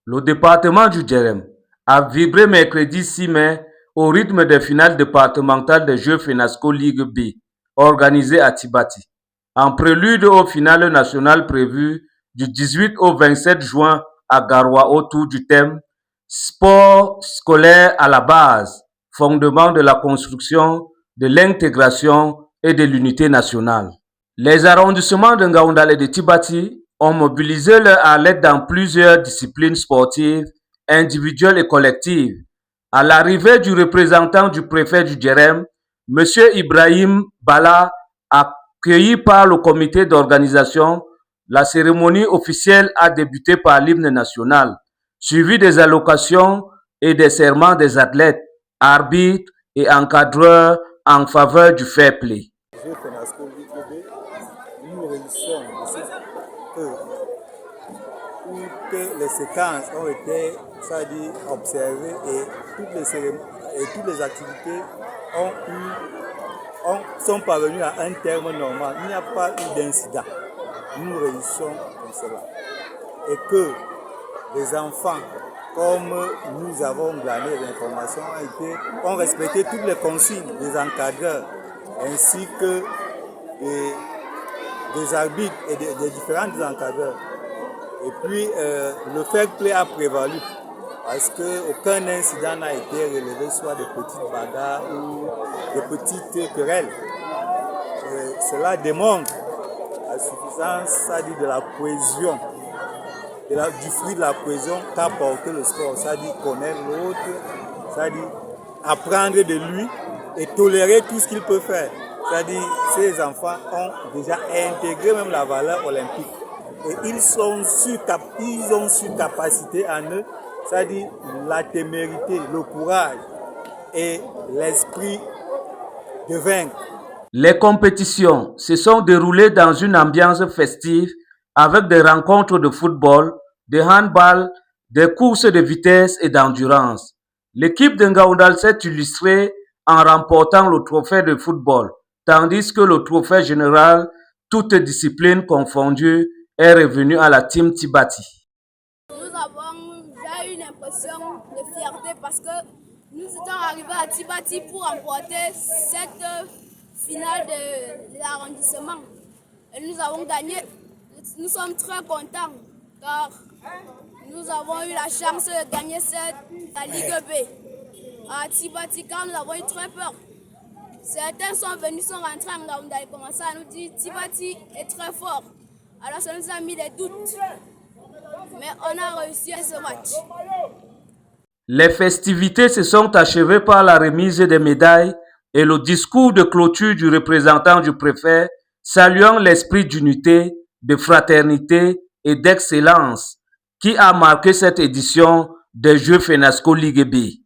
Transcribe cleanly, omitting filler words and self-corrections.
Le département du Djerem a vibré mercredi 6 mai au rythme des finales départementales des Jeux FENASCO Ligue B organisées à Tibati, en prélude aux finales nationales prévues du 18 au 27 juin à Garoua autour du thème Sport scolaire à la base, fondement de la construction, de l'intégration et de l'unité nationale. Les arrondissements de Ngaoundal et de Tibati ont mobilisé leur aide dans plusieurs disciplines sportives, individuelles et collectives. À l'arrivée du représentant du préfet du Djerem, M. Ibrahim Bala, accueilli par le comité d'organisation, la cérémonie officielle a débuté par l'hymne national, suivi des allocations et des serments des athlètes, arbitres et encadreurs en faveur du fair play. Nous réussissons que les séquences ont été observées et toutes les activités sont parvenues à un terme normal. Il n'y a pas eu d'incident. Nous réussissons comme cela. Et que les enfants, comme nous avons glané l'information, ont respecté toutes les consignes des encadreurs ainsi que des arbitres et des différents encadreurs. Et puis le fair play a prévalu parce qu'aucun incident n'a été relevé, soit de petites bagarres ou de petites querelles. Cela démontre la suffisance, de la cohésion, du fruit de la cohésion qu'a porté le sport, c'est-à-dire connaître l'autre, c'est-à-dire apprendre de lui et tolérer tout ce qu'il peut faire. C'est-à-dire ces enfants ont déjà intégré même la valeur olympique. Et ils ont su capacité en eux, c'est-à-dire la témérité, le courage et l'esprit de vaincre. Les compétitions se sont déroulées dans une ambiance festive avec des rencontres de football, de handball, des courses de vitesse et d'endurance. L'équipe de Ngaoundal s'est illustrée en remportant le trophée de football, tandis que le trophée général, toutes disciplines confondues, est revenu à la team Tibati. Nous avons déjà eu une impression de fierté parce que nous étions arrivés à Tibati pour remporter cette finale de l'arrondissement. Et nous avons gagné. Nous sommes très contents car nous avons eu la chance de gagner la Ligue B à Tibati car nous avons eu très peur. Certains sont rentrés en Ngaoundal et commencé à nous dire Tibati est très fort. Alors ça nous a mis des doutes. Mais on a réussi à ce match. Les festivités se sont achevées par la remise des médailles et le discours de clôture du représentant du préfet saluant l'esprit d'unité, de fraternité et d'excellence qui a marqué cette édition des Jeux FENASCO Ligue B.